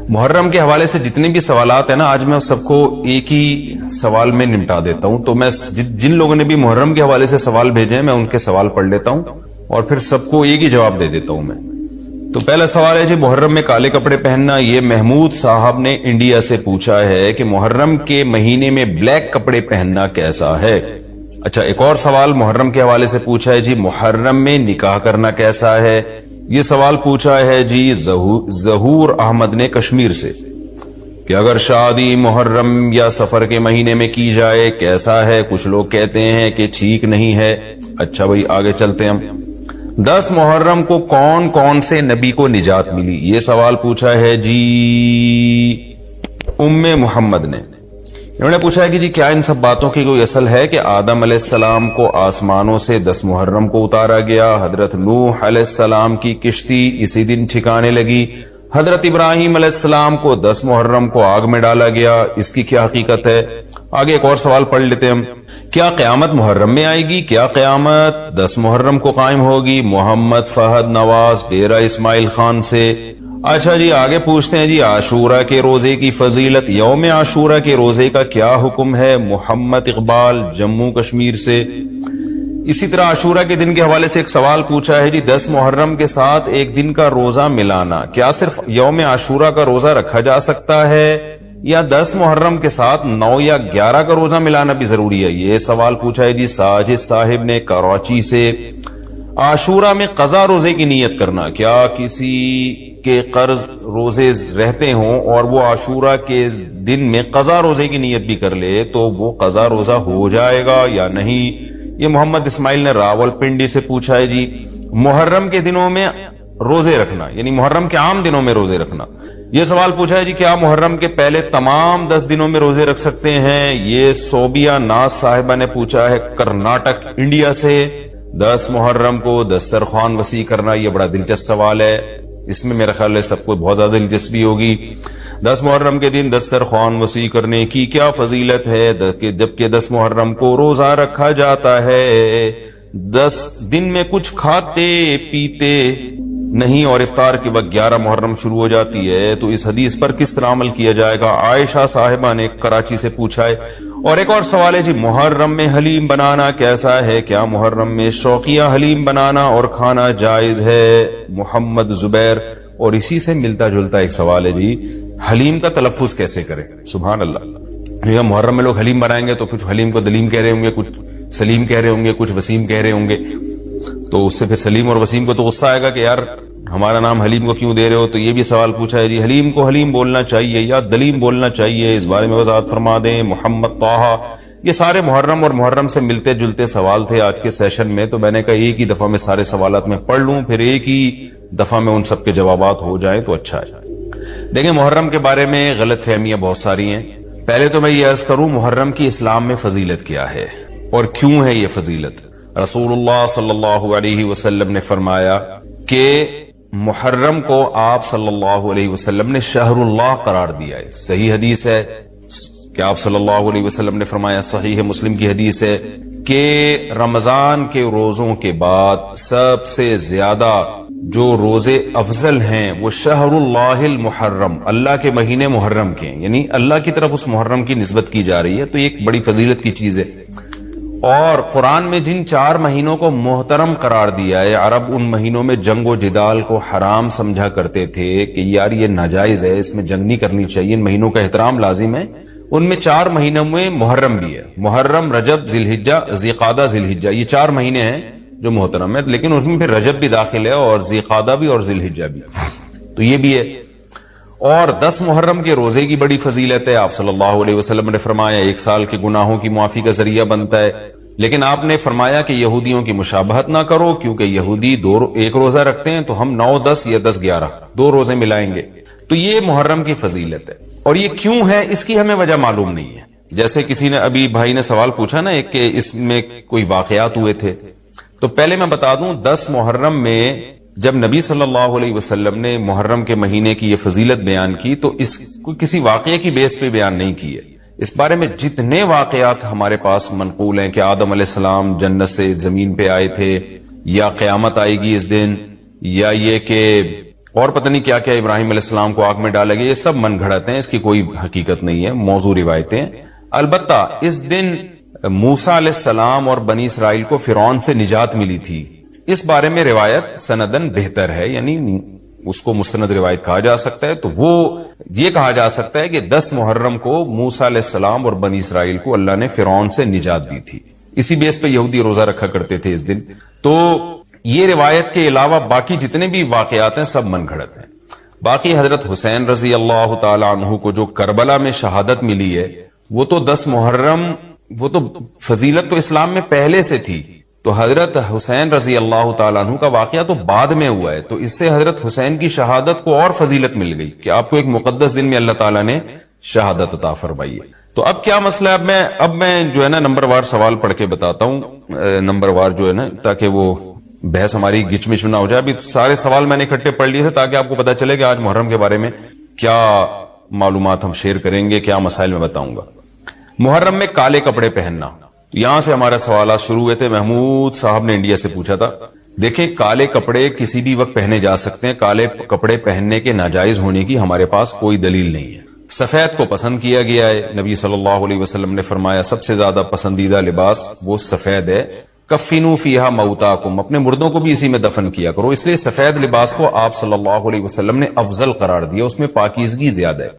محرم کے حوالے سے جتنے بھی سوالات ہیں نا، آج میں سب کو ایک ہی سوال میں نمٹا دیتا ہوں. تو میں جن لوگوں نے بھی محرم کے حوالے سے سوال بھیجے ہیں میں ان کے سوال پڑھ لیتا ہوں اور پھر سب کو ایک ہی جواب دے دیتا ہوں میں. تو پہلا سوال ہے جی، محرم میں کالے کپڑے پہننا. یہ محمود صاحب نے انڈیا سے پوچھا ہے کہ محرم کے مہینے میں بلیک کپڑے پہننا کیسا ہے. اچھا، ایک اور سوال محرم کے حوالے سے پوچھا ہے جی، محرم میں نکاح کرنا کیسا ہے. یہ سوال پوچھا ہے جی ظہور احمد نے کشمیر سے کہ اگر شادی محرم یا سفر کے مہینے میں کی جائے کیسا ہے. کچھ لوگ کہتے ہیں کہ ٹھیک نہیں ہے. اچھا بھائی آگے چلتے ہیں ہم. 10 محرم کو کون کون سے نبی کو نجات ملی. یہ سوال پوچھا ہے جی ام محمد نے. انہوں نے پوچھا ہے کہ جی کیا ان سب باتوں کی کوئی اصل ہے کہ آدم علیہ السلام کو آسمانوں سے 10 محرم کو اتارا گیا، حضرت نوح علیہ السلام کی کشتی اسی دن ٹھکانے لگی، حضرت ابراہیم علیہ السلام کو 10 محرم کو آگ میں ڈالا گیا. اس کی کیا حقیقت ہے؟ آگے ایک اور سوال پڑھ لیتے ہم. کیا قیامت محرم میں آئے گی؟ کیا قیامت 10 محرم کو قائم ہوگی؟ محمد فہد نواز ڈیرہ اسماعیل خان سے. اچھا جی آگے پوچھتے ہیں جی عاشورہ کے روزے کی فضیلت. یوم عاشورہ کے روزے کا کیا حکم ہے؟ محمد اقبال جموں کشمیر سے. اسی طرح عاشورہ کے دن کے حوالے سے ایک سوال پوچھا ہے جی 10 محرم کے ساتھ ایک دن کا روزہ ملانا، کیا صرف یوم عاشورہ کا روزہ رکھا جا سکتا ہے یا 10 محرم کے ساتھ 9 یا 11 کا روزہ ملانا بھی ضروری ہے؟ یہ سوال پوچھا ہے جی ساجد صاحب نے کراچی سے. عاشورہ میں قضا روزے کی نیت کرنا، کیا کسی کے قرض روزے رہتے ہوں اور وہ عاشورہ کے دن میں قضا روزے کی نیت بھی کر لے تو وہ قضا روزہ ہو جائے گا یا نہیں؟ یہ محمد اسماعیل نے راول پنڈی سے پوچھا ہے جی محرم کے دنوں میں روزے رکھنا، یعنی محرم کے عام دنوں میں روزے رکھنا. یہ سوال پوچھا ہے جی کیا محرم کے پہلے تمام 10 دنوں میں روزے رکھ سکتے ہیں؟ یہ صوبیہ ناز صاحبہ نے پوچھا ہے کرناٹک انڈیا سے. 10 محرم کو دسترخوان وسیع کرنا، یہ بڑا دلچسپ سوال ہے، اس میں میرا خیال ہے سب کو بہت زیادہ دلچسپی ہوگی. 10 محرم کے دن دسترخوان وسیع کرنے کی کیا فضیلت ہے جبکہ 10 محرم کو روزہ رکھا جاتا ہے؟ 10 دن میں کچھ کھاتے پیتے نہیں اور افطار کے وقت 11 محرم شروع ہو جاتی ہے، تو اس حدیث پر کس طرح عمل کیا جائے گا؟ عائشہ صاحبہ نے کراچی سے پوچھا ہے. اور ایک اور سوال ہے جی محرم میں حلیم بنانا کیسا ہے؟ کیا محرم میں شوقیہ حلیم بنانا اور کھانا جائز ہے؟ محمد زبیر. اور اسی سے ملتا جلتا ایک سوال ہے جی حلیم کا تلفظ کیسے کریں؟ سبحان اللہ، یہ محرم میں لوگ حلیم بنائیں گے تو کچھ حلیم کو دلیم کہہ رہے ہوں گے، کچھ سلیم کہہ رہے ہوں گے، کچھ وسیم کہہ رہے ہوں گے. تو اس سے پھر سلیم اور وسیم کو تو غصہ آئے گا کہ یار ہمارا نام حلیم کو کیوں دے رہے ہو. تو یہ بھی سوال پوچھا ہے جی حلیم کو حلیم بولنا چاہیے یا دلیم بولنا چاہیے؟ اس بارے میں وضاحت فرما دیں. محمد طاہا. یہ سارے محرم اور محرم سے ملتے جلتے سوال تھے آج کے سیشن میں، تو میں نے کہا ایک ہی دفعہ میں سارے سوالات میں پڑھ لوں، پھر ایک ہی دفعہ میں ان سب کے جوابات ہو جائیں تو اچھا ہے. دیکھیں محرم کے بارے میں غلط فہمیاں بہت ساری ہیں. پہلے تو میں یہ عرض کروں محرم کی اسلام میں فضیلت کیا ہے اور کیوں ہے یہ فضیلت. رسول اللہ صلی اللہ علیہ وسلم نے فرمایا کہ محرم کو آپ صلی اللہ علیہ وسلم نے شہر اللہ قرار دیا ہے. صحیح حدیث ہے کہ آپ صلی اللہ علیہ وسلم نے فرمایا، صحیح مسلم کی حدیث ہے کہ رمضان کے روزوں کے بعد سب سے زیادہ جو روزے افضل ہیں وہ شہر اللہ المحرم، اللہ کے مہینے محرم کے، یعنی اللہ کی طرف اس محرم کی نسبت کی جا رہی ہے. تو یہ ایک بڑی فضیلت کی چیز ہے. اور قرآن میں جن 4 مہینوں کو محترم قرار دیا ہے، عرب ان مہینوں میں جنگ و جدال کو حرام سمجھا کرتے تھے کہ یار یہ ناجائز ہے، اس میں جنگ نہیں کرنی چاہیے، ان مہینوں کا احترام لازم ہے. ان میں 4 مہینوں میں محرم بھی ہے. محرم، رجب، ذی الحجہ، ذی قعدہ، ذی الحجہ، یہ 4 مہینے ہیں جو محترم ہے، لیکن اس میں پھر رجب بھی داخل ہے اور ذی قعدہ بھی اور ذی الحجہ بھی، تو یہ بھی ہے. اور 10 محرم کے روزے کی بڑی فضیلت ہے. آپ صلی اللہ علیہ وسلم نے فرمایا 1 سال کے گناہوں کی معافی کا ذریعہ بنتا ہے. لیکن آپ نے فرمایا کہ یہودیوں کی مشابہت نہ کرو، کیونکہ یہودی 1 روزہ رکھتے ہیں تو ہم 9، 10 یا 10، 11 2 روزے ملائیں گے. تو یہ محرم کی فضیلت ہے. اور یہ کیوں ہے اس کی ہمیں وجہ معلوم نہیں ہے. جیسے کسی نے ابھی بھائی نے سوال پوچھا نا ایک کہ اس میں کوئی واقعات ہوئے تھے، تو پہلے میں بتا دوں 10 محرم میں جب نبی صلی اللہ علیہ وسلم نے محرم کے مہینے کی یہ فضیلت بیان کی تو اس کو کسی واقعے کی بیس پہ بیان نہیں کی ہے. اس بارے میں جتنے واقعات ہمارے پاس منقول ہیں کہ آدم علیہ السلام جنت سے زمین پہ آئے تھے، یا قیامت آئے گی اس دن، یا یہ کہ اور پتہ نہیں کیا کیا ابراہیم علیہ السلام کو آگ میں ڈالا گیا، یہ سب من گھڑت ہیں، اس کی کوئی حقیقت نہیں ہے، موضوع روایتیں۔ البتہ اس دن موسیٰ علیہ السلام اور بنی اسرائیل کو فرعون سے نجات ملی تھی، اس بارے میں روایت سندن بہتر ہے، یعنی اس کو مستند روایت کہا جا سکتا ہے۔ تو وہ یہ کہا جا سکتا ہے کہ 10 محرم کو موسیٰ علیہ السلام اور بنی اسرائیل کو اللہ نے فرعون سے نجات دی تھی، اسی بیس پہ یہودی روزہ رکھا کرتے تھے اس دن۔ تو یہ روایت کے علاوہ باقی جتنے بھی واقعات ہیں سب من گھڑت ہیں۔ باقی حضرت حسین رضی اللہ تعالی عنہ کو جو کربلا میں شہادت ملی ہے، وہ تو 10 محرم، وہ تو فضیلت تو اسلام میں پہلے سے تھی، تو حضرت حسین رضی اللہ تعالیٰ عنہ کا واقعہ تو بعد میں ہوا ہے، تو اس سے حضرت حسین کی شہادت کو اور فضیلت مل گئی کہ آپ کو ایک مقدس دن میں اللہ تعالیٰ نے شہادت عطا فرمائی ہے۔ تو اب کیا مسئلہ ہے، اب میں جو ہے نا نمبر وار سوال پڑھ کے بتاتا ہوں، نمبر وار جو ہے نا، تاکہ وہ بحث ہماری گچ مچ نہ ہو جائے۔ ابھی سارے سوال میں نے اکٹھے پڑھ لیے تھے تاکہ آپ کو پتا چلے کہ آج محرم کے بارے میں کیا معلومات ہم شیئر کریں گے، کیا مسائل میں بتاؤں گا۔ محرم میں کالے کپڑے پہننا، یہاں سے ہمارے سوالات شروع ہوئے تھے۔ محمود صاحب نے انڈیا سے پوچھا تھا، دیکھیں کالے کپڑے کسی بھی وقت پہنے جا سکتے ہیں، کالے کپڑے پہننے کے ناجائز ہونے کی ہمارے پاس کوئی دلیل نہیں ہے۔ سفید کو پسند کیا گیا ہے، نبی صلی اللہ علیہ وسلم نے فرمایا سب سے زیادہ پسندیدہ لباس وہ سفید ہے۔ کفنوا فیہا موتاکم، اپنے مردوں کو بھی اسی میں دفن کیا کرو، اس لیے سفید لباس کو آپ صلی اللہ علیہ وسلم نے افضل قرار دیا، اس میں پاکیزگی زیادہ ہے۔